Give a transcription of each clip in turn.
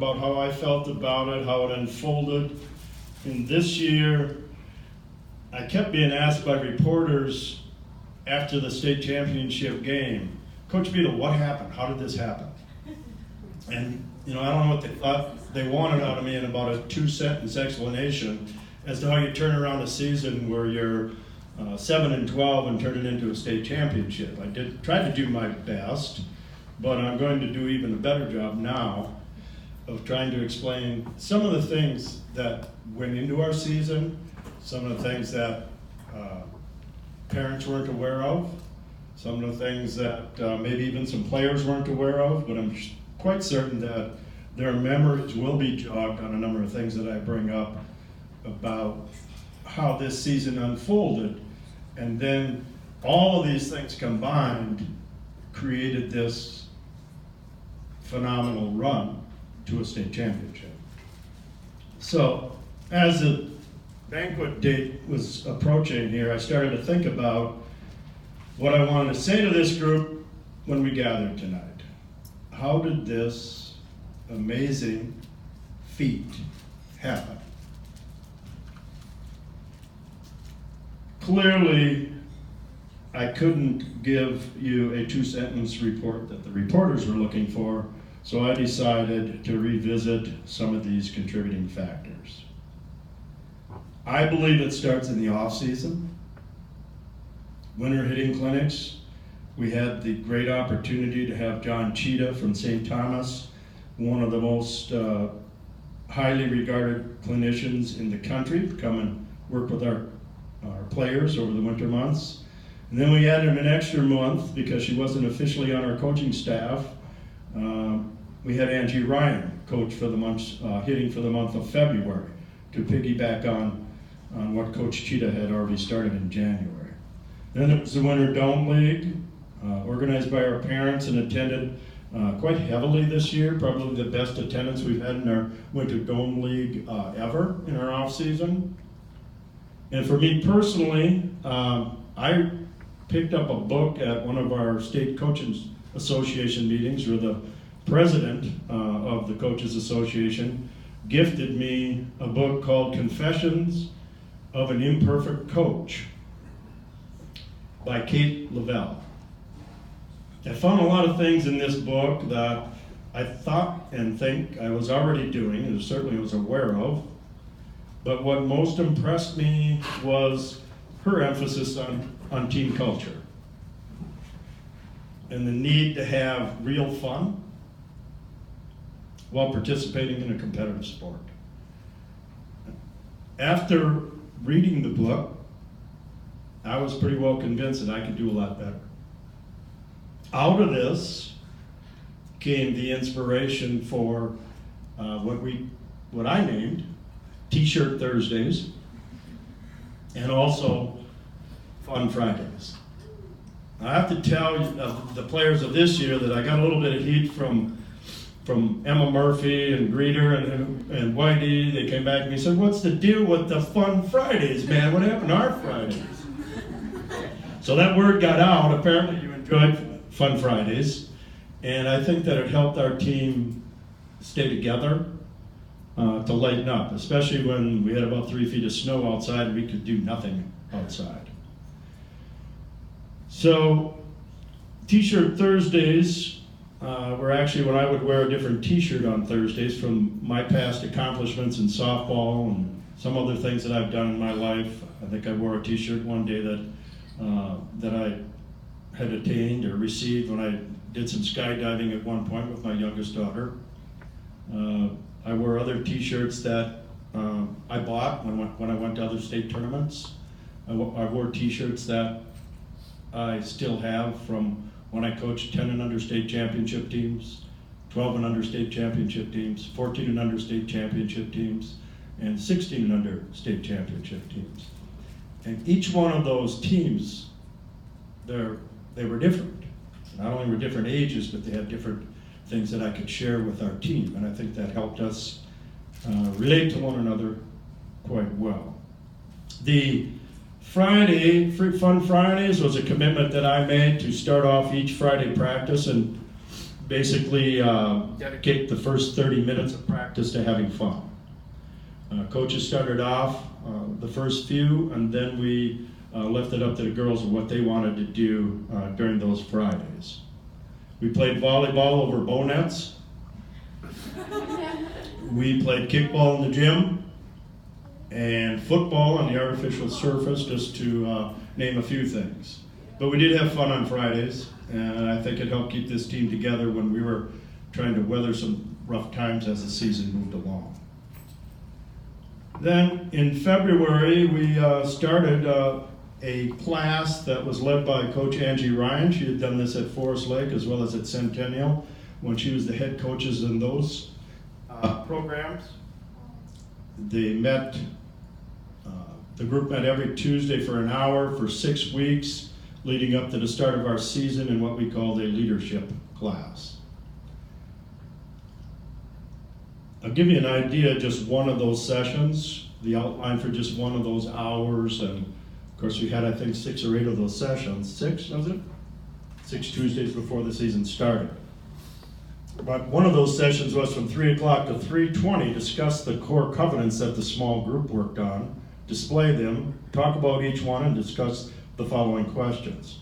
about how I felt about it, how it unfolded. And this year, I kept being asked by reporters after the state championship game, Coach Beedle, what happened? How did this happen? And I don't know what they thought they wanted out of me in about a 2-sentence explanation as to how you turn around a season where you're 7-12 and turn it into a state championship. I tried to do my best, but I'm going to do even a better job now of trying to explain some of the things that went into our season, some of the things that parents weren't aware of, some of the things that maybe even some players weren't aware of, but I'm quite certain that their memories will be jogged on a number of things that I bring up about how this season unfolded. And then all of these things combined created this phenomenal run to a state championship. So as the banquet date was approaching here, I started to think about what I wanted to say to this group when we gathered tonight. How did this amazing feat happen? Clearly, I couldn't give you a 2-sentence report that the reporters were looking for, so I decided to revisit some of these contributing factors. I believe it starts in the off-season. Winter hitting clinics. We had the great opportunity to have John Cheetah from St. Thomas, one of the most highly regarded clinicians in the country, come and work with our players over the winter months. And then we added an extra month because she wasn't officially on our coaching staff. We had Angie Ryan coach for the month, hitting for the month of February to piggyback on what Coach Cheetah had already started in January. Then it was the Winter Dome League, organized by our parents and attended quite heavily this year, probably the best attendance we've had in our Winter Dome League ever in our off season. And for me personally, I picked up a book at one of our state coaches association meetings, where the president of the Coaches Association gifted me a book called Confessions of an Imperfect Coach by Kate Lavelle. I found a lot of things in this book that I thought and think I was already doing, and certainly was aware of, but what most impressed me was her emphasis on team culture and the need to have real fun while participating in a competitive sport. After reading the book, I was pretty well convinced that I could do a lot better. Out of this came the inspiration for what I named T-shirt Thursdays, and also Fun Fridays. I have to tell you, the players of this year, that I got a little bit of heat from Emma Murphy and Greeter and Whitey. They came back to me and said, "What's the deal with the Fun Fridays, man? What happened to our Fridays?" So that word got out. Apparently you enjoyed Fun Fridays, and I think that it helped our team stay together, to lighten up, especially when we had about 3 feet of snow outside and we could do nothing outside. So T-shirt Thursdays were actually when I would wear a different T-shirt on Thursdays from my past accomplishments in softball and some other things that I've done in my life. I think I wore a T-shirt one day that I had attained or received when I did some skydiving at one point with my youngest daughter. I wore other T-shirts that I bought when I went to other state tournaments. I wore T-shirts that I still have from when I coached 10 and under state championship teams, 12 and under state championship teams, 14 and under state championship teams, and 16 and under state championship teams. And each one of those teams, they were different. Not only were different ages, but they had different things that I could share with our team, and I think that helped us relate to one another quite well. The Fun Fridays was a commitment that I made to start off each Friday practice and basically dedicate the first 30 minutes of practice to having fun. Coaches started off the first few, and then we left it up to the girls and what they wanted to do during those Fridays. We played volleyball over bow nets. We played kickball in the gym and football on the artificial surface, just to name a few things. But we did have fun on Fridays, and I think it helped keep this team together when we were trying to weather some rough times as the season moved along. Then in February, we started a class that was led by Coach Angie Ryan. She had done this at Forest Lake as well as at Centennial when she was the head coaches in those programs. They met, the group met every Tuesday for an hour for 6 weeks, leading up to the start of our season in what we called a leadership class. I'll give you an idea, just one of those sessions, the outline for just one of those hours, and of course we had, I think, 6 or 8 of those sessions. 6, was it? 6 Tuesdays before the season started. But one of those sessions was from 3 o'clock to 3:20, discuss the core covenants that the small group worked on, display them, talk about each one, and discuss the following questions.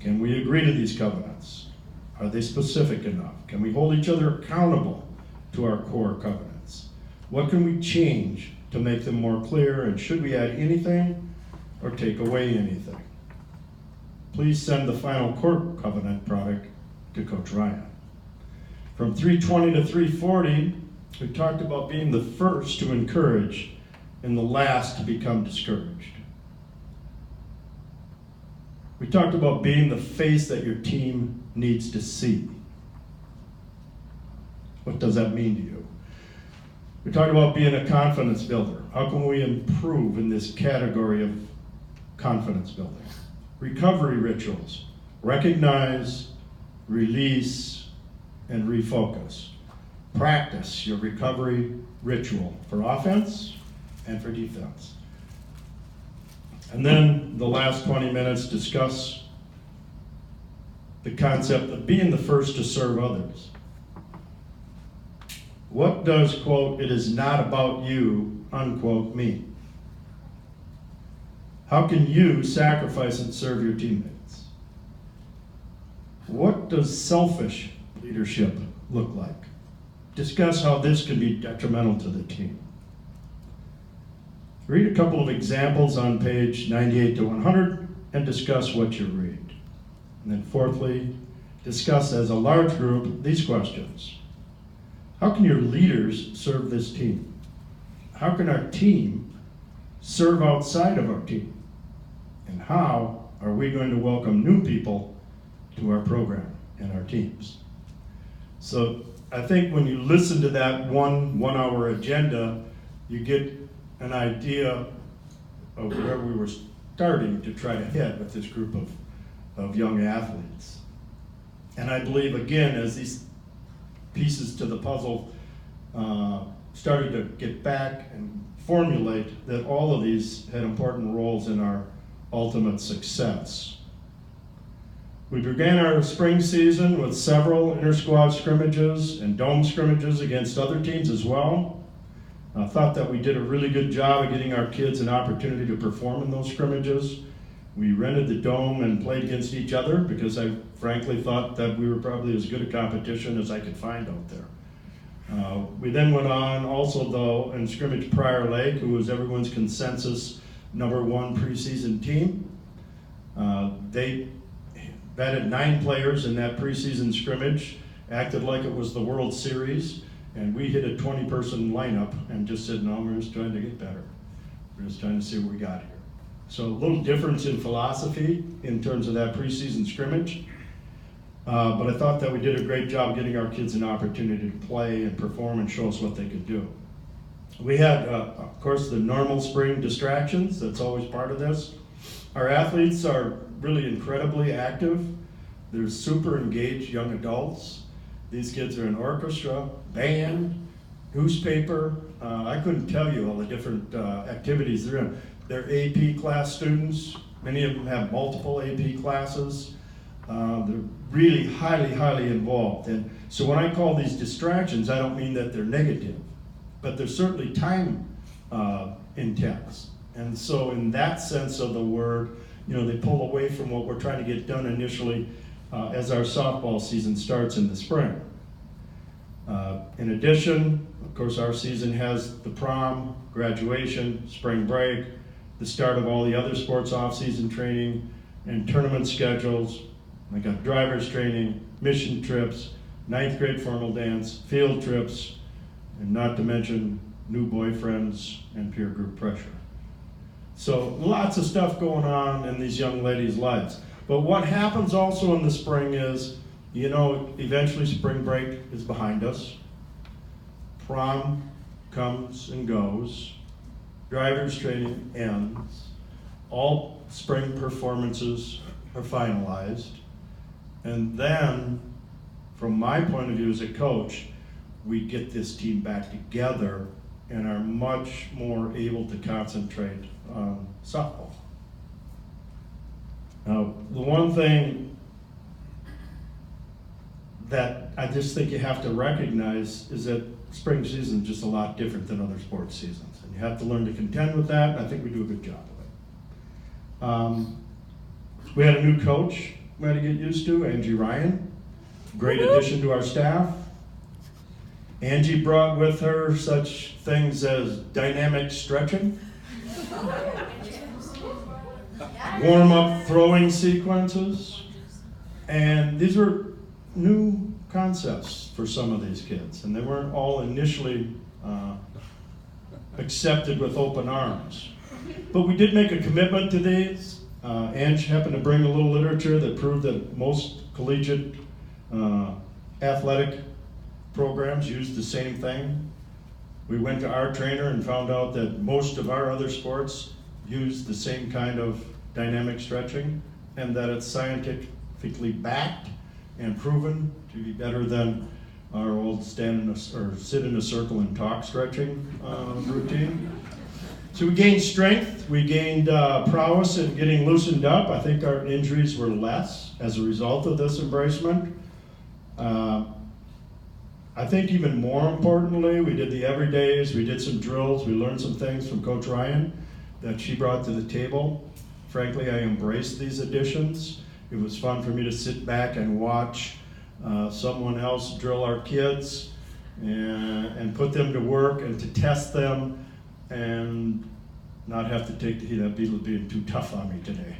Can we agree to these covenants? Are they specific enough? Can we hold each other accountable to our core covenants? What can we change to make them more clear, and should we add anything or take away anything? Please send the final core covenant product to Coach Ryan. From 3:20 to 3:40, we talked about being the first to encourage and the last to become discouraged. We talked about being the face that your team needs to see. What does that mean to you? We talked about being a confidence builder. How can we improve in this category of confidence building? Recovery rituals. Recognize, release, and refocus. Practice your recovery ritual for offense and for defense. And then the last 20 minutes, discuss the concept of being the first to serve others. What does, quote, "it is not about you," unquote, mean? How can you sacrifice and serve your teammates? What does selfish leadership look like? Discuss how this can be detrimental to the team. Read a couple of examples on page 98 to 100 and discuss what you read. And then fourthly, discuss as a large group these questions. How can your leaders serve this team? How can our team serve outside of our team? And how are we going to welcome new people to our program and our teams? So I think when you listen to that one-hour agenda, you get an idea of where we were starting to try to head with this group of young athletes. And I believe, again, as these pieces to the puzzle started to get back and formulate, that all of these had important roles in our ultimate success. We began our spring season with several inter-squad scrimmages and dome scrimmages against other teams as well. I thought that we did a really good job of getting our kids an opportunity to perform in those scrimmages. We rented the dome and played against each other because I frankly thought that we were probably as good a competition as I could find out there. We then went on also, though, and scrimmaged Prior Lake, who was everyone's consensus #1 preseason team. They batted 9 players in that preseason scrimmage, acted like it was the World Series, and we hit a 20-person lineup and just said, no, we're just trying to get better. We're just trying to see what we got here. So a little difference in philosophy in terms of that preseason scrimmage. But I thought that we did a great job getting our kids an opportunity to play and perform and show us what they could do. We had, of course, the normal spring distractions. That's always part of this. Our athletes are really incredibly active. They're super engaged young adults. These kids are in orchestra, band, newspaper. I couldn't tell you all the different activities they're in. They're AP class students. Many of them have multiple AP classes. They're really highly involved. And so when I call these distractions, I don't mean that they're negative, but they're certainly time intense. And so in that sense of the word, they pull away from what we're trying to get done initially as our softball season starts in the spring. In addition, of course, our season has the prom, graduation, spring break, the start of all the other sports off-season training, and tournament schedules. I got driver's training, mission trips, 9th grade formal dance, field trips, and not to mention new boyfriends and peer group pressure. So lots of stuff going on in these young ladies' lives. But what happens also in the spring is, eventually spring break is behind us. Prom comes and goes. Driver's training ends. All spring performances are finalized. And then, from my point of view as a coach, we get this team back together and are much more able to concentrate on softball. Now, the one thing that I just think you have to recognize is that spring season is just a lot different than other sports seasons. And you have to learn to contend with that, and I think we do a good job of it. We had a new coach we had to get used to, Angie Ryan. Great addition to our staff. Angie brought with her such things as dynamic stretching, warm-up throwing sequences, and these were new concepts for some of these kids, and they weren't all initially accepted with open arms. But we did make a commitment to these. Ange happened to bring a little literature that proved that most collegiate athletic programs use the same thing. We went to our trainer and found out that most of our other sports use the same kind of dynamic stretching, and that it's scientifically backed and proven to be better than our old sit in a circle and talk stretching routine. So we gained strength, we gained prowess in getting loosened up. I think our injuries were less as a result of this embracement. I think even more importantly, we did the everydays, we did some drills, we learned some things from Coach Ryan that she brought to the table. Frankly, I embraced these additions. It was fun for me to sit back and watch someone else drill our kids and put them to work and to test them and not have to take the heat. That Beedle being too tough on me today.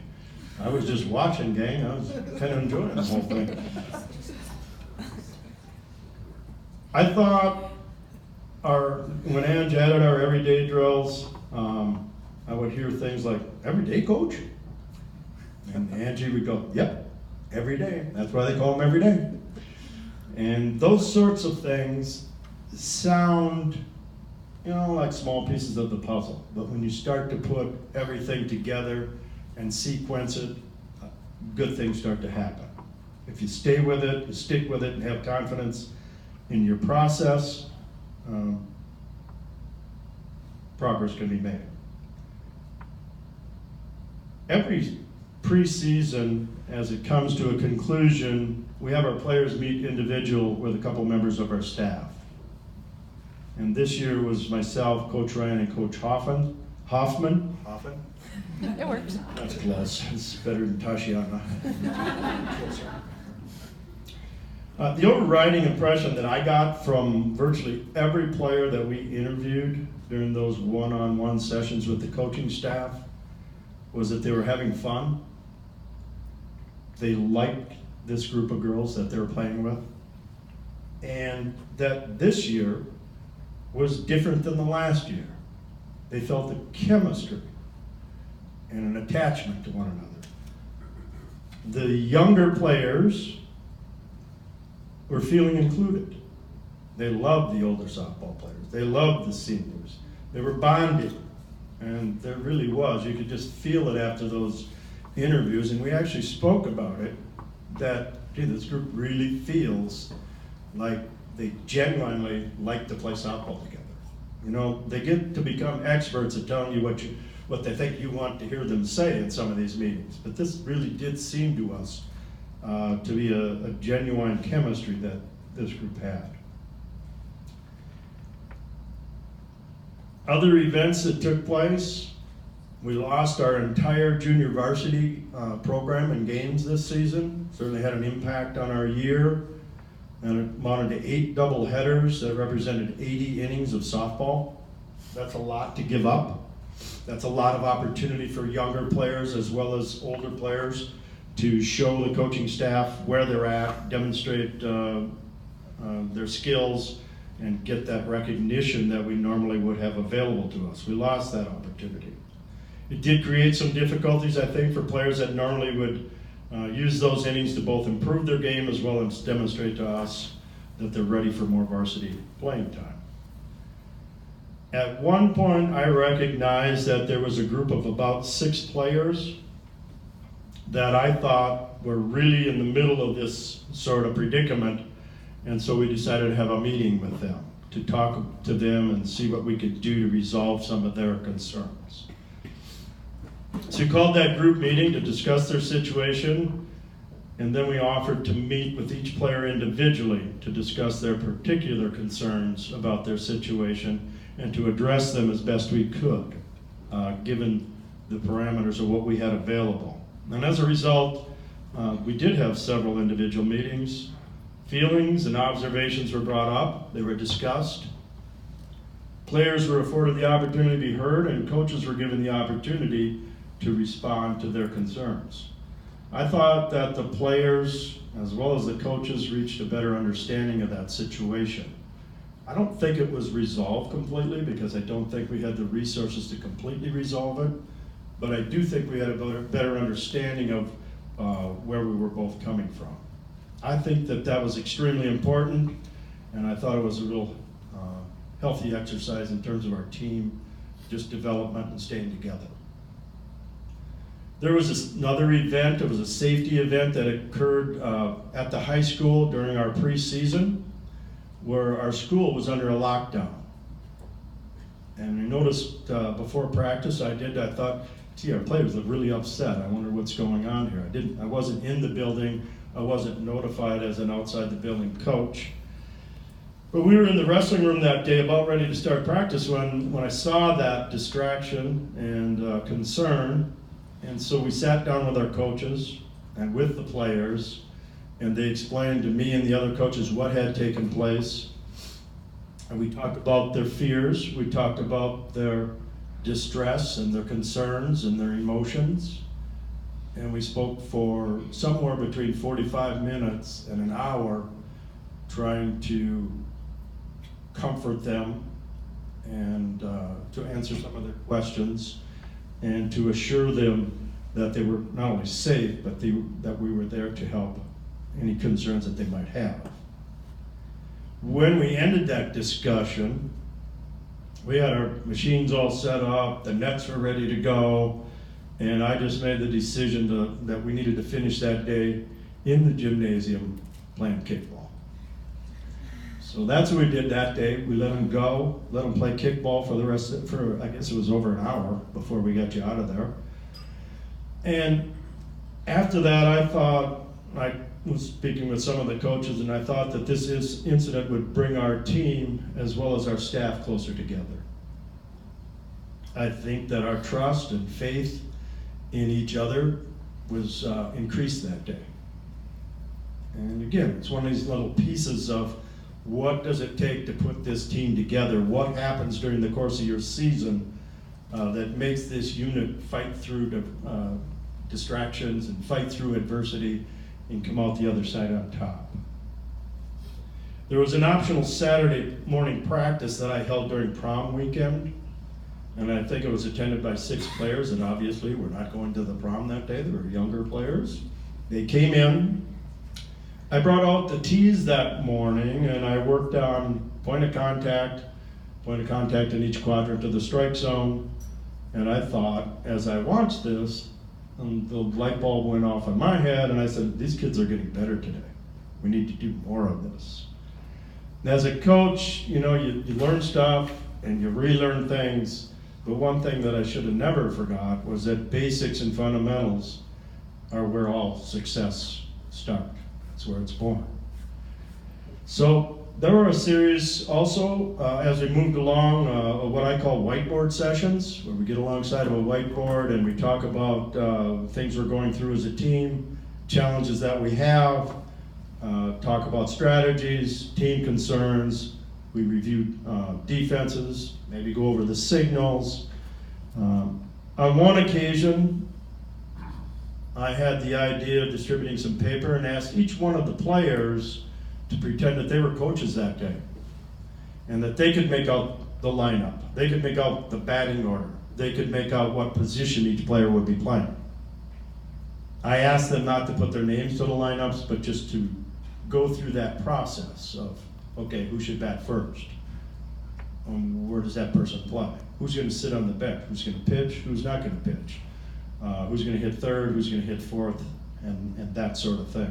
I was just watching, gang. I was kind of enjoying the whole thing. I thought when Ange added our everyday drills, I would hear things like, "Everyday, coach?" And Angie would go, "Yep, every day. That's why they call them every day." And those sorts of things sound, like small pieces of the puzzle. But when you start to put everything together and sequence it, good things start to happen. If you stay with it, you stick with it, and have confidence in your process, progress can be made. Every preseason, as it comes to a conclusion, we have our players meet individual with a couple members of our staff. And this year was myself, Coach Ryan, and Coach Hoffman? It works. That's close. It's better than Tashiana. The overriding impression that I got from virtually every player that we interviewed during those one-on-one sessions with the coaching staff was that they were having fun. They liked this group of girls that they were playing with. And that this year was different than the last year. They felt a chemistry and an attachment to one another. The younger players were feeling included. They loved the older softball players. They loved the seniors. They were bonding. And there really was. You could just feel it after those interviews. And we actually spoke about it, that, this group really feels like they genuinely like to play softball together. They get to become experts at telling you what they think you want to hear them say in some of these meetings. But this really did seem to us to be a genuine chemistry that this group had. Other events that took place, we lost our entire junior varsity program and games this season. Certainly had an impact on our year, and it amounted to 8 double headers that represented 80 innings of softball. That's a lot to give up. That's a lot of opportunity for younger players as well as older players to show the coaching staff where they're at, demonstrate their skills, and get that recognition that we normally would have available to us. We lost that opportunity. It did create some difficulties, I think, for players that normally would use those innings to both improve their game as well as demonstrate to us that they're ready for more varsity playing time. At one point, I recognized that there was a group of about 6 players that I thought were really in the middle of this sort of predicament, and so we decided to have a meeting with them to talk to them and see what we could do to resolve some of their concerns. So we called that group meeting to discuss their situation, and then we offered to meet with each player individually to discuss their particular concerns about their situation and to address them as best we could, given the parameters of what we had available. And as a result, we did have several individual meetings. Feelings and observations were brought up, they were discussed. Players were afforded the opportunity to be heard, and coaches were given the opportunity to respond to their concerns. I thought that the players, as well as the coaches, reached a better understanding of that situation. I don't think it was resolved completely because I don't think we had the resources to completely resolve it, but I do think we had a better understanding of where we were both coming from. I think that that was extremely important, and I thought it was a real healthy exercise in terms of our team, just development and staying together. There was another event, it was a safety event that occurred at the high school during our preseason, where our school was under a lockdown. And I noticed before practice I thought, gee, our players look really upset. I wonder what's going on here. I wasn't in the building, I wasn't notified as an outside the building coach. But we were in the wrestling room that day about ready to start practice when I saw that distraction and concern. And so we sat down with our coaches and with the players, and they explained to me and the other coaches what had taken place. And we talked about their fears, we talked about their distress and their concerns and their emotions. And we spoke for somewhere between 45 minutes and an hour trying to comfort them and to answer some of their questions and to assure them that they were not only safe, but that we were there to help any concerns that they might have. When we ended that discussion, we had our machines all set up, the nets were ready to go, and I just made the decision that we needed to finish that day in the gymnasium playing kickball. So that's what we did that day. We let them go, let them play kickball for I guess it was over an hour before we got you out of there. And after that, I was speaking with some of the coaches, and I thought that this incident would bring our team as well as our staff closer together. I think that our trust and faith in each other was increased that day. And again, it's one of these little pieces of what does it take to put this team together? What happens during the course of your season that makes this unit fight through distractions and fight through adversity and come out the other side on top? There was an optional Saturday morning practice that I held during prom weekend, and I think it was attended by 6 players, and obviously we're not going to the prom that day. They were younger players. They came in. I brought out the tees that morning, and I worked on point of contact in each quadrant of the strike zone. And I thought, as I watched this, the light bulb went off in my head, and I said, these kids are getting better today. We need to do more of this. And as a coach, you learn stuff and you relearn things, but one thing that I should have never forgot was that basics and fundamentals are where all success start. That's where it's born. So there were a series also, as we moved along, of what I call whiteboard sessions, where we get alongside of a whiteboard and we talk about things we're going through as a team, challenges that we have, talk about strategies, team concerns. We review defenses, maybe go over the signals. On one occasion, I had the idea of distributing some paper and asked each one of the players to pretend that they were coaches that day and that they could make out the lineup. They could make out the batting order. They could make out what position each player would be playing. I asked them not to put their names to the lineups, but just to go through that process of, okay, who should bat first? Where does that person play? Who's going to sit on the bench? Who's going to pitch? Who's not going to pitch? Who's going to hit third? Who's going to hit fourth? And that sort of thing.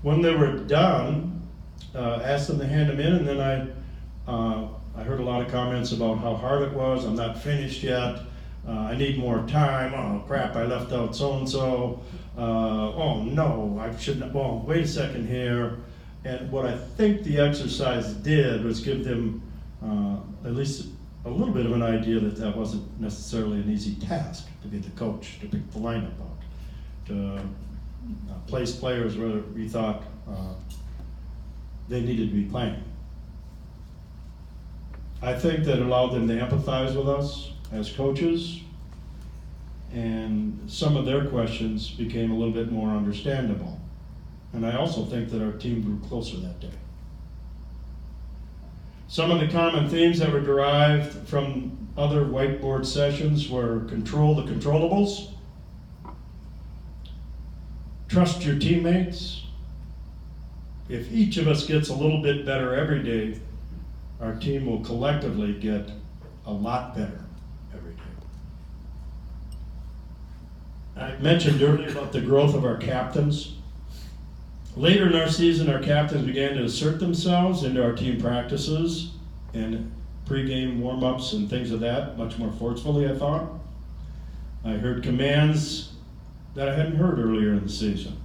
When they were done, asked them to hand them in, and then I heard a lot of comments about how hard it was. I'm not finished yet. I need more time. Oh crap, I left out so-and-so. Oh no, I shouldn't. Well, wait a second here. And what I think the exercise did was give them at least a little bit of an idea that that wasn't necessarily an easy task to be the coach, to pick the lineup out, to place players where we thought they needed to be playing. I think that allowed them to empathize with us as coaches, and some of their questions became a little bit more understandable. And I also think that our team grew closer that day. Some of the common themes that were derived from other whiteboard sessions were control the controllables, trust your teammates. If each of us gets a little bit better every day, our team will collectively get a lot better every day. I mentioned earlier about the growth of our captains. Later in our season, our captains began to assert themselves into our team practices and pregame warm-ups and things of that, much more forcefully, I thought. I heard commands that I hadn't heard earlier in the season.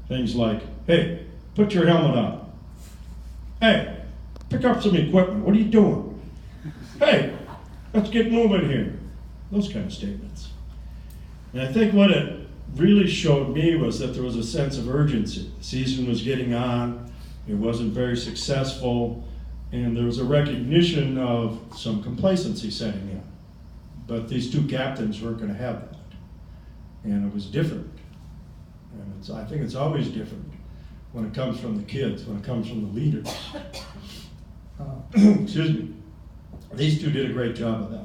Things like, hey, put your helmet on. Hey, pick up some equipment. What are you doing? Hey, let's get moving here. Those kind of statements. And I think what it really showed me was that there was a sense of urgency. The season was getting on, it wasn't very successful, and there was a recognition of some complacency setting in. But these two captains weren't going to have that. And it was different. And I think it's always different when it comes from the kids, when it comes from the leaders. Excuse me. These two did a great job of that.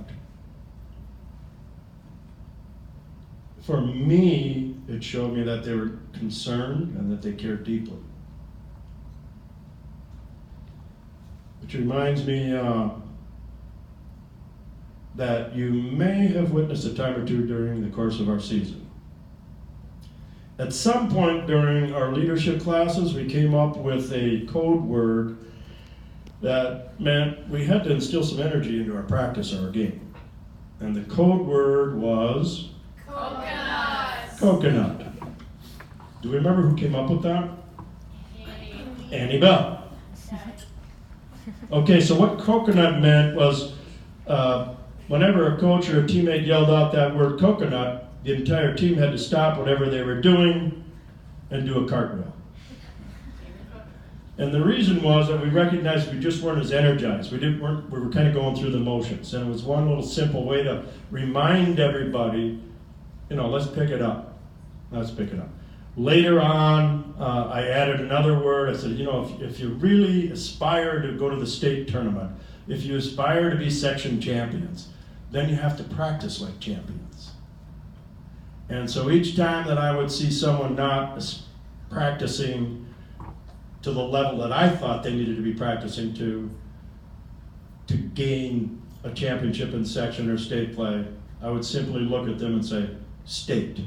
For me, it showed me that they were concerned and that they cared deeply. Which reminds me that you may have witnessed a time or two during the course of our season. At some point during our leadership classes, we came up with a code word that meant we had to instill some energy into our practice or our game. And the code word was? Coconut. Coconut. Do we remember who came up with that? Annie Bell. Okay, so what coconut meant was whenever a coach or a teammate yelled out that word coconut, the entire team had to stop whatever they were doing and do a cartwheel. And the reason was that we recognized we just weren't as energized. We were kind of going through the motions. And it was one little simple way to remind everybody, let's pick it up. Let's pick it up. Later on, I added another word. I said, if you really aspire to go to the state tournament, if you aspire to be section champions, then you have to practice like champions. And so each time that I would see someone not practicing to the level that I thought they needed to be practicing to gain a championship in section or state play, I would simply look at them and say, state.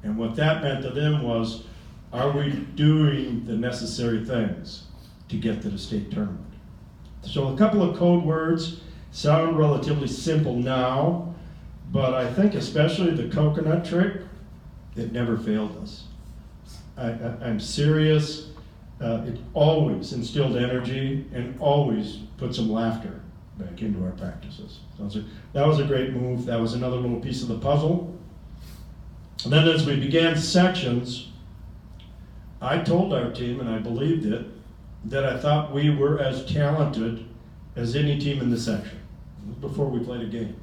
And what that meant to them was, are we doing the necessary things to get to the state tournament? So a couple of code words sound relatively simple now, but I think especially the coconut trick It never failed us. I'm serious. It always instilled energy and always put some laughter back into our practices. So that was a great move. That was another little piece of the puzzle. And then as we began sections, I told our team, and I believed it, that I thought we were as talented as any team in the section. Before we played a game.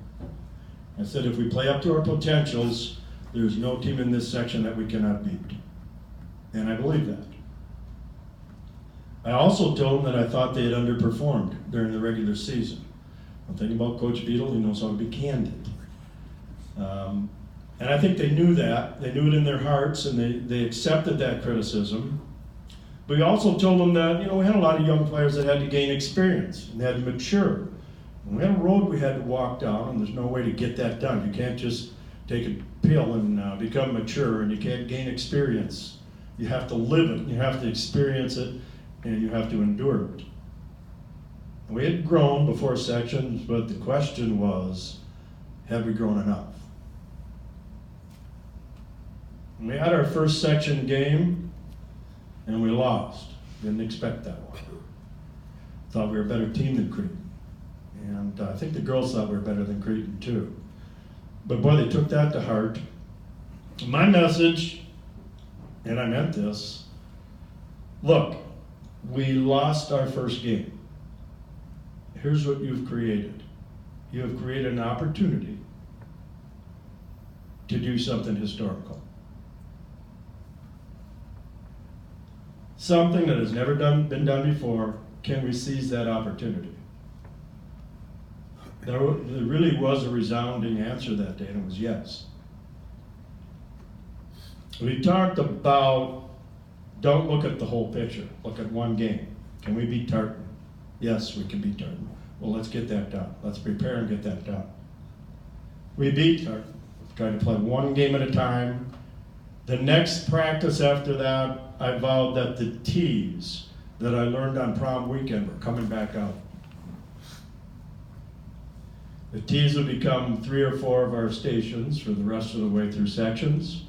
I said if we play up to our potentials, there's no team in this section that we cannot beat. And I believe that. I also told them that I thought they had underperformed during the regular season. I'm thinking about Coach Beedle, he knows how to be candid. And I think they knew that. They knew it in their hearts, and they accepted that criticism. But we also told them that, we had a lot of young players that had to gain experience and had to mature. And we had a road we had to walk down, and there's no way to get that done. You can't just take a pill and become mature, and you can't gain experience. You have to live it, you have to experience it, and you have to endure it. And we had grown before sections, but the question was, have we grown enough? And we had our first section game, and we lost. Didn't expect that one. Thought we were a better team than Cretan. And I think the girls thought we were better than Cretan too. But boy, they took that to heart. My message, and I meant this, look, we lost our first game. Here's what you've created. You have created an opportunity to do something historical. Something that has never been done before. Can we seize that opportunity? There really was a resounding answer that day, and it was yes. We talked about, don't look at the whole picture, look at one game. Can we beat Tartan? Yes, we can beat Tartan. Well, let's get that done. Let's prepare and get that done. We beat Tartan. Tried to play one game at a time. The next practice after that, I vowed that the tees that I learned on prom weekend were coming back out. The tees would become 3 or 4 of our stations for the rest of the way through sections.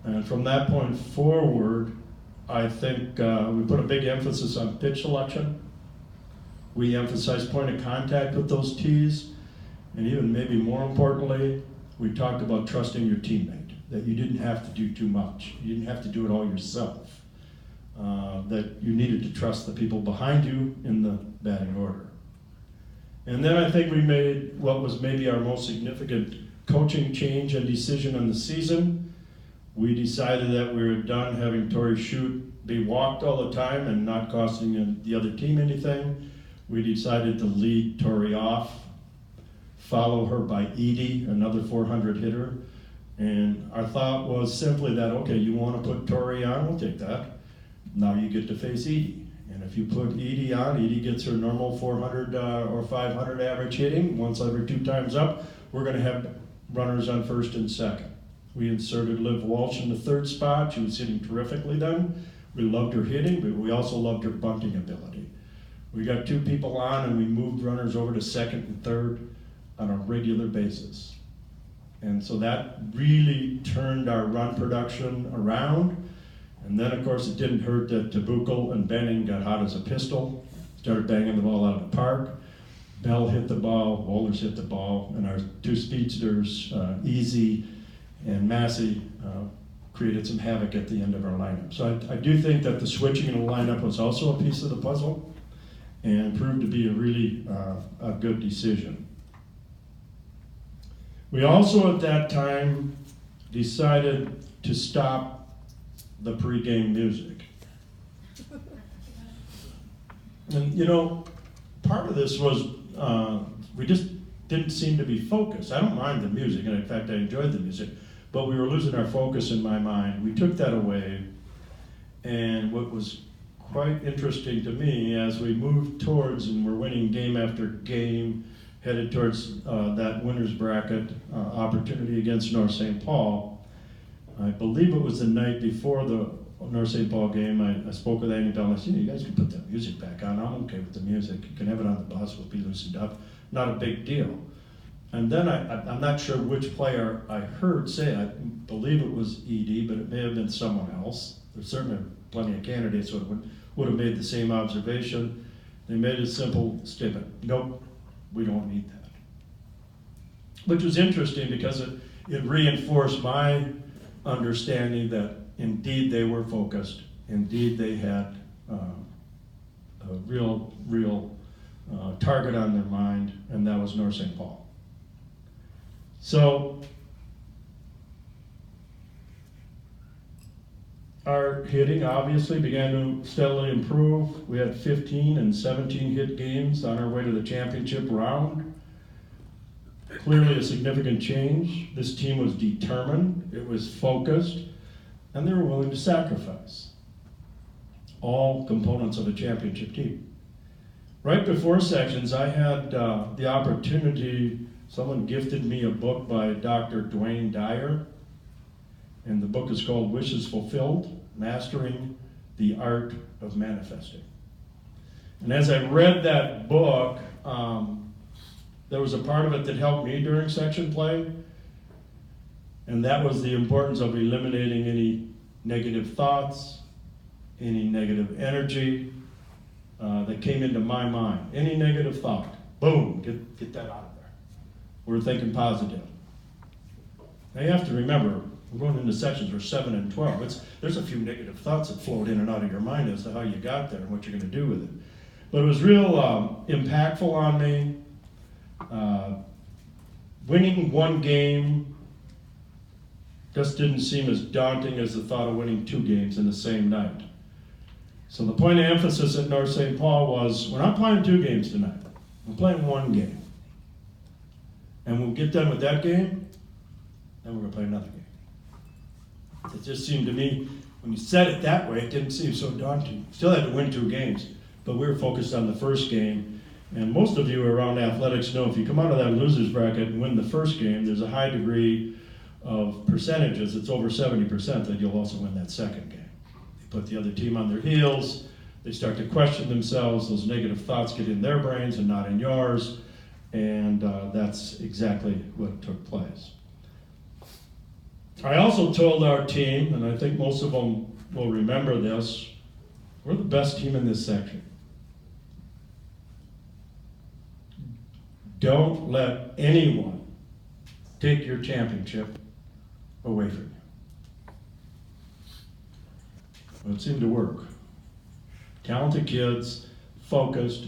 And from that point forward, I think we put a big emphasis on pitch selection. We emphasized point of contact with those tees. And even maybe more importantly, we talked about trusting your teammate, that you didn't have to do too much. You didn't have to do it all yourself. That you needed to trust the people behind you in the batting order. And then I think we made what was maybe our most significant coaching change and decision on the season. We decided that we were done having Tori Shute be walked all the time and not costing the other team anything. We decided to lead Tori off, follow her by Edie, another 400 hitter. And our thought was simply that, okay, you want to put Tori on, we'll take that. Now you get to face Edie. And if you put Edie on, Edie gets her normal 400 or 500 average hitting. Once every 2 times up, we're going to have runners on first and second. We inserted Liv Walsh in the 3rd spot. She was hitting terrifically then. We loved her hitting, but we also loved her bunting ability. We got 2 people on, and we moved runners over to 2nd and 3rd on a regular basis. And so that really turned our run production around. And then, of course, it didn't hurt that Tabukel and Benning got hot as a pistol, started banging the ball out of the park. Bell hit the ball, Wohlers hit the ball, and our 2 speedsters, Easy and Massey, created some havoc at the end of our lineup. So I do think that the switching in the lineup was also a piece of the puzzle and proved to be a really a good decision. We also at that time decided to stop the pregame music. And part of this was we just didn't seem to be focused. I don't mind the music, and in fact I enjoyed the music, but we were losing our focus in my mind. We took that away, and what was quite interesting to me as we moved towards, and we're winning game after game, headed towards that winner's bracket opportunity against North St. Paul. I believe it was the night before the North St. Paul game. I spoke with Andy Bell, and I said, you guys can put that music back on. I'm okay with the music. You can have it on the bus, we'll be loosened up. Not a big deal. And then I'm not sure which player I heard say, I believe it was Edie, but it may have been someone else. There's certainly plenty of candidates who would have made the same observation. They made a simple statement: nope, we don't need that. Which was interesting because it reinforced my understanding that indeed they were focused, indeed they had a real target on their mind, and that was North St. Paul. So our hitting obviously began to steadily improve. We had 15 and 17 hit games on our way to the championship round. Clearly a significant change. This team was determined, it was focused, and they were willing to sacrifice. All components of a championship team. Right before sections, I had the opportunity, someone gifted me a book by Dr. Dwayne Dyer, and the book is called Wishes Fulfilled, Mastering the Art of Manifesting. And as I read that book, there was a part of it that helped me during section play, and that was the importance of eliminating any negative thoughts, any negative energy that came into my mind. Any negative thought, boom, get that out of there. We're thinking positive. Now you have to remember, we're going into sections where 7 and 12. There's a few negative thoughts that float in and out of your mind as to how you got there and what you're going to do with it. But it was real impactful on me. Winning one game just didn't seem as daunting as the thought of winning 2 games in the same night. So the point of emphasis at North St. Paul was, we're not playing 2 games tonight. We're playing 1 game. And we'll get done with that game, then we're going to play another game. It just seemed to me, when you said it that way, it didn't seem so daunting. Still had to win 2 games, but we were focused on the first game. And most of you around athletics know if you come out of that loser's bracket and win the first game, there's a high degree of percentages, it's over 70%, that you'll also win that second game. They put the other team on their heels, they start to question themselves, those negative thoughts get in their brains and not in yours, and that's exactly what took place. I also told our team, and I think most of them will remember this, we're the best team in this section. Don't let anyone take your championship away from you. Well, it seemed to work. Talented kids, focused,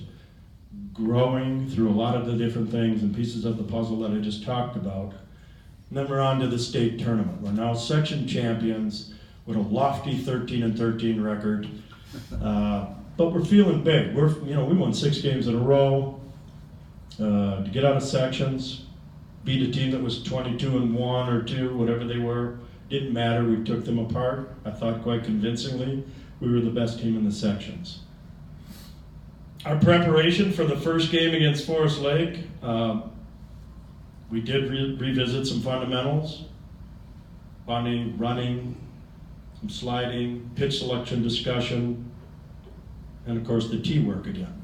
growing through a lot of the different things and pieces of the puzzle that I just talked about. And then we're on to the state tournament. We're now section champions with a lofty 13-13 record. But we're feeling big. We won 6 games in a row. To get out of sections, beat a team that was 22-1 or 2, whatever they were, didn't matter. We took them apart. I thought quite convincingly we were the best team in the sections. Our preparation for the first game against Forest Lake, we did revisit some fundamentals, bunting, running, some sliding, pitch selection discussion, and of course the tee work again.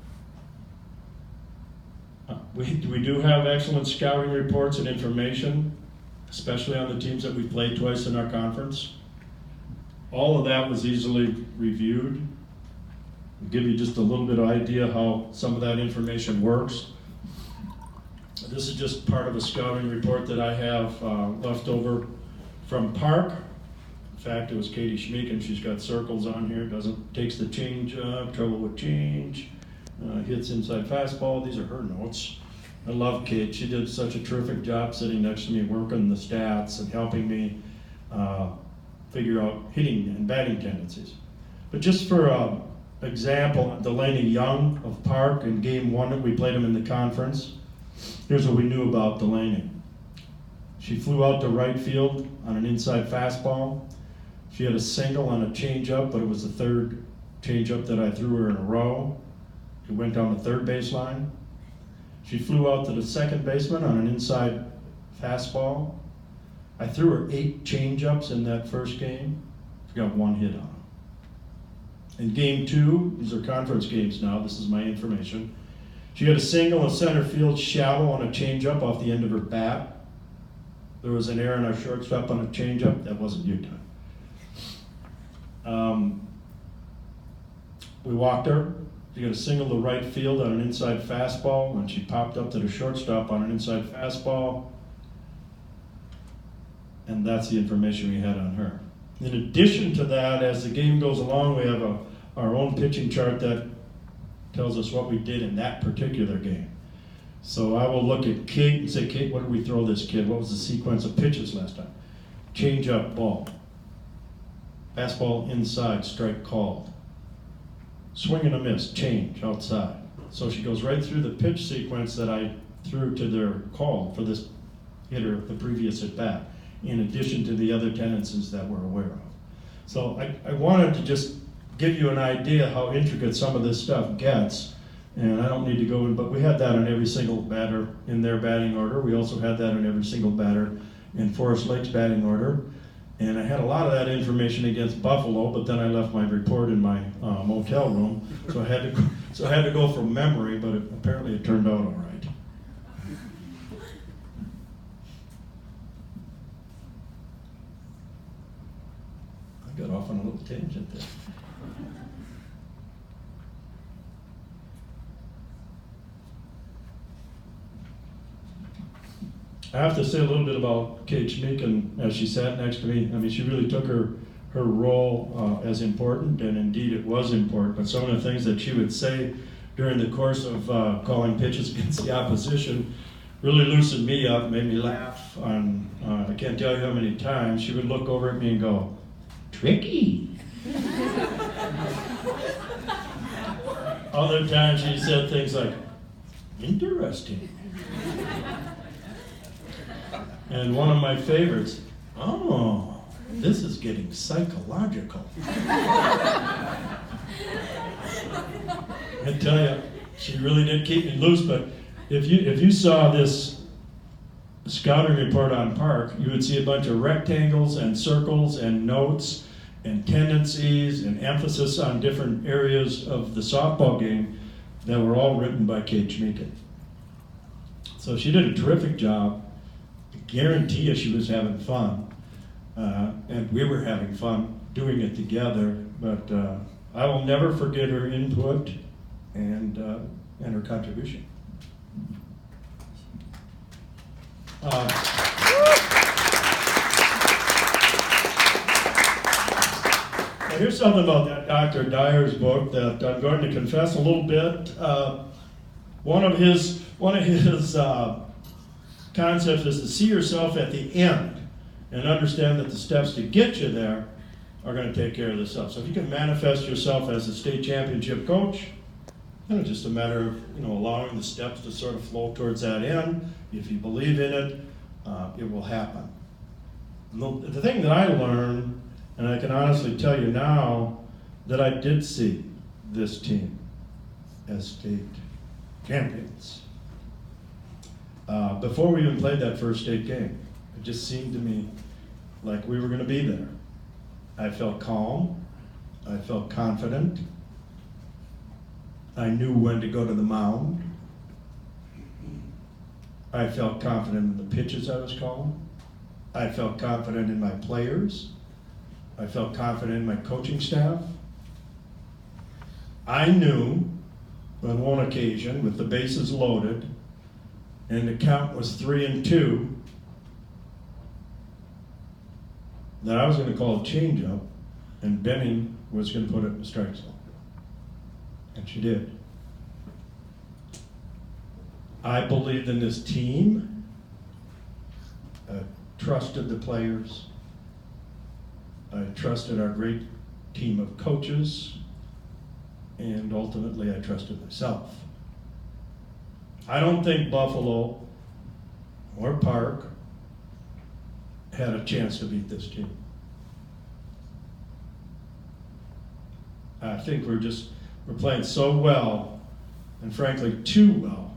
We do have excellent scouting reports and information, especially on the teams that we played twice in our conference. All of that was easily reviewed. I'll give you just a little bit of idea how some of that information works. This is just part of a scouting report that I have left over from Park. In fact, it was Katie Schmeek, and she's got circles on here. Takes the change up, trouble with change. Hits inside fastball. These are her notes. I love Kate. She did such a terrific job sitting next to me, working the stats and helping me figure out hitting and batting tendencies. But just for example, Delaney Young of Park in game 1 that we played him in the conference. Here's what we knew about Delaney. She flew out to right field on an inside fastball. She had a single on a changeup, but it was the 3rd changeup that I threw her in a row. She went down the 3rd baseline. She flew out to the 2nd baseman on an inside fastball. I threw her 8 changeups in that first game. She got 1 hit on them. In game 2, these are conference games now, this is my information. She had a single in center field shallow on a changeup off the end of her bat. There was an error on our shortstop on a changeup. That wasn't your time. We walked her. She got a single to right field on an inside fastball, and she popped up to the shortstop on an inside fastball. And that's the information we had on her. In addition to that, as the game goes along, we have our own pitching chart that tells us what we did in that particular game. So I will look at Kate and say, Kate, what did we throw this kid? What was the sequence of pitches last time? Change up, ball. Fastball inside, strike called. Swing and a miss, change, outside. So she goes right through the pitch sequence that I threw to their call for this hitter, the previous at bat, in addition to the other tendencies that we're aware of. So I wanted to just give you an idea how intricate some of this stuff gets, and I don't need to go in, but we had that on every single batter in their batting order. We also had that on every single batter in Forest Lake's batting order. And I had a lot of that information against Buffalo, but then I left my report in my motel room, so I had to go from memory. But apparently it turned out all right. I got off on a little tangent there. I have to say a little bit about Kate Schmeeken as she sat next to me. I mean, she really took her role as important, and indeed it was important. But some of the things that she would say during the course of calling pitches against the opposition really loosened me up, made me laugh. I can't tell you how many times she would look over at me and go, "Tricky." Other times she said things like, "Interesting." And one of my favorites, "Oh, this is getting psychological." I tell you, she really did keep me loose, but if you saw this scouting report on Park, you would see a bunch of rectangles and circles and notes and tendencies and emphasis on different areas of the softball game that were all written by Kate Schmeeken. So she did a terrific job. Guarantee you she was having fun, and we were having fun doing it together. But I will never forget her input and her contribution. Now here's something about that Dr. Dyer's book that I'm going to confess a little bit. One of his concept is to see yourself at the end and understand that the steps to get you there are going to take care of themselves. So if you can manifest yourself as a state championship coach, then it's just a matter of allowing the steps to sort of flow towards that end. If you believe in it, it will happen. The thing that I learned, and I can honestly tell you now, that I did see this team as state champions. Before we even played that first state game, it just seemed to me like we were going to be there. I felt calm. I felt confident. I knew when to go to the mound. I felt confident in the pitches I was calling. I felt confident in my players. I felt confident in my coaching staff. I knew on one occasion, with the bases loaded, and the count was 3-2, that I was going to call a changeup, and Benning was going to put it in the strike zone. And she did. I believed in this team. I trusted the players. I trusted our great team of coaches. And ultimately, I trusted myself. I don't think Buffalo or Park had a chance to beat this team. I think we're playing so well, and frankly too well,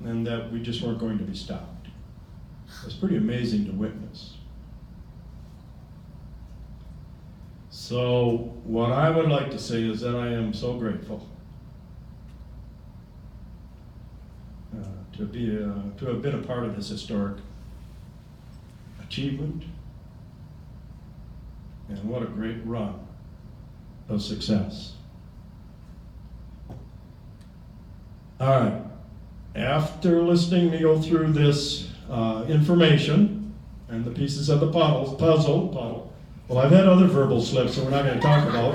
and that we just weren't going to be stopped. It's pretty amazing to witness. So what I would like to say is that I am so grateful to have been a part of this historic achievement. And what a great run of success. All right, after listening me go through this information and the pieces of the puzzle, well, I've had other verbal slips that we're not going to talk about.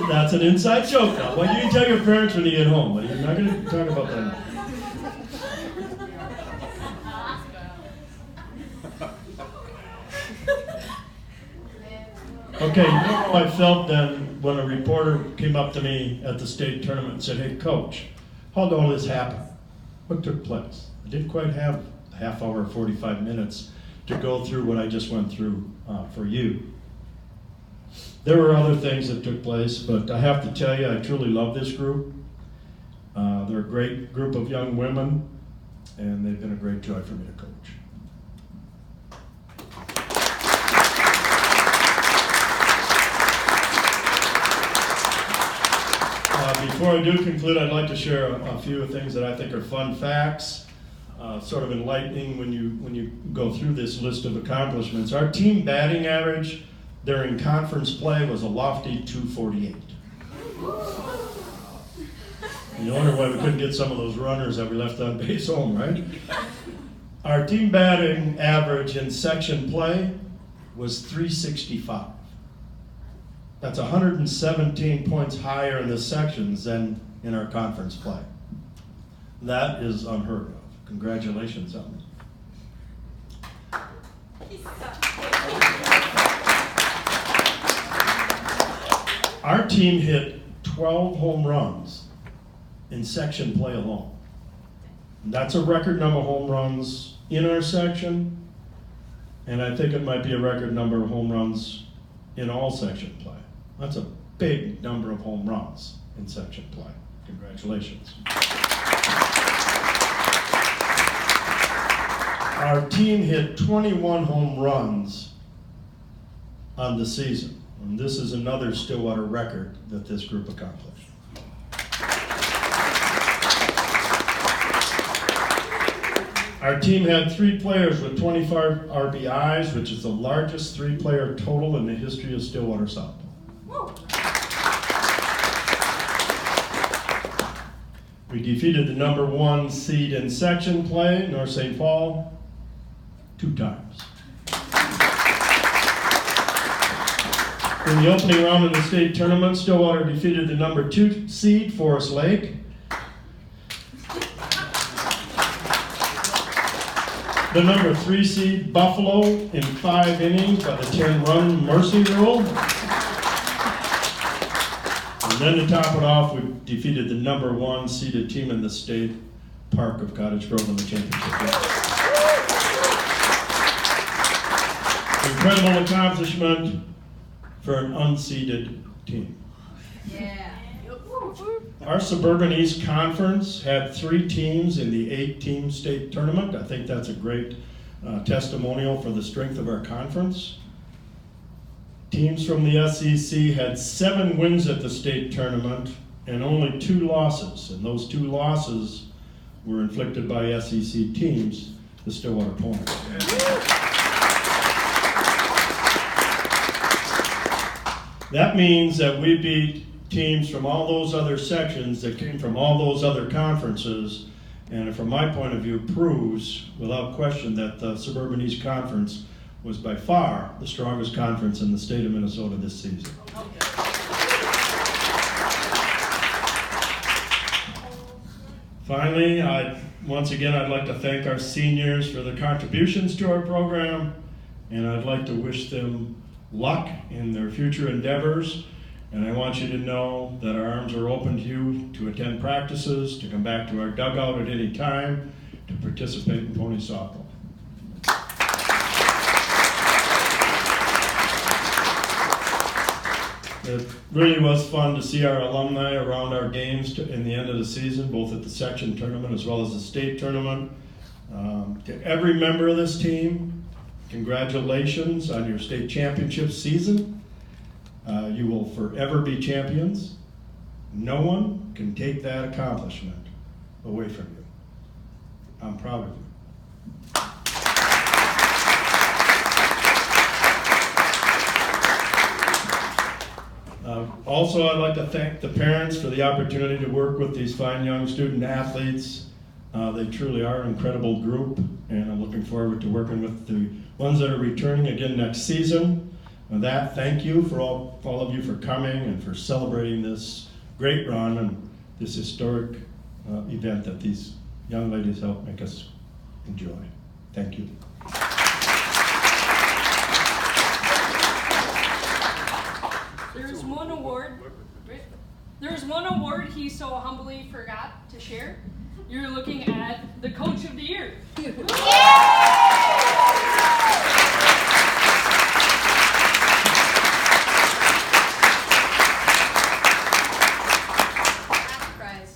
That's an inside joke now. Well, you can tell your parents when you get home, but you're not going to talk about that now. Okay, you know how I felt then when a reporter came up to me at the state tournament and said, "Hey, Coach, how did all this happen? What took place?" I didn't quite have a half hour, 45 minutes to go through what I just went through for you. There were other things that took place, but I have to tell you, I truly love this group. They're a great group of young women, and they've been a great joy for me to coach. Before I do conclude, I'd like to share a few things that I think are fun facts, sort of enlightening when you go through this list of accomplishments. Our team batting average during conference play was a lofty 248. And you wonder why we couldn't get some of those runners that we left on base home, right? Our team batting average in section play was 365. That's 117 points higher in the sections than in our conference play. That is unheard of. Congratulations on it. Our team hit 12 home runs in section play alone. And that's a record number of home runs in our section, and I think it might be a record number of home runs in all section play. That's a big number of home runs in section play. Congratulations. Our team hit 21 home runs on the season. And this is another Stillwater record that this group accomplished. Our team had 3 players with 25 RBIs, which is the largest 3-player total in the history of Stillwater softball. We defeated the number 1 seed in section play, North St. Paul, 2 times. In the opening round of the state tournament, Stillwater defeated the number 2 seed, Forest Lake. The number 3 seed, Buffalo, in 5 innings by the 10-run mercy rule. And then to top it off, we defeated the number 1 seeded team in the state, Park of Cottage Grove, in the championship game. Incredible accomplishment for an unseeded team. Yeah. Our Suburban East Conference had 3 teams in the 8-team state tournament. I think that's a great testimonial for the strength of our conference. Teams from the SEC had 7 wins at the state tournament and only 2 losses. And those 2 losses were inflicted by SEC teams, the Stillwater Ponies. That means that we beat teams from all those other sections that came from all those other conferences, and from my point of view proves without question that the Suburban East Conference was by far the strongest conference in the state of Minnesota this season. Finally, once again, I'd like to thank our seniors for their contributions to our program, and I'd like to wish them luck in their future endeavors. And I want you to know that our arms are open to you to attend practices, to come back to our dugout at any time, to participate in pony softball. It really was fun to see our alumni around our games in the end of the season, both at the section tournament as well as the state tournament. To every member of this team, congratulations on your state championship season. You will forever be champions. No one can take that accomplishment away from you. I'm proud of you. Also, I'd like to thank the parents for the opportunity to work with these fine young student athletes. They truly are an incredible group, and I'm looking forward to working with the ones that are returning again next season. And that, thank you for all of you for coming and for celebrating this great run and this historic event that these young ladies helped make us enjoy. Thank you. There's one award he so humbly forgot to share. You're looking at the Coach of the Year.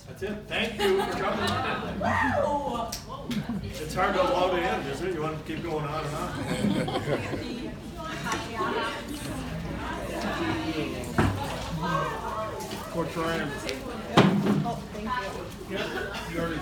That's it. Thank you for coming. It's hard to allow to end, isn't it? You want to keep going on and on. Coach Ryan. Oh, thank you. You already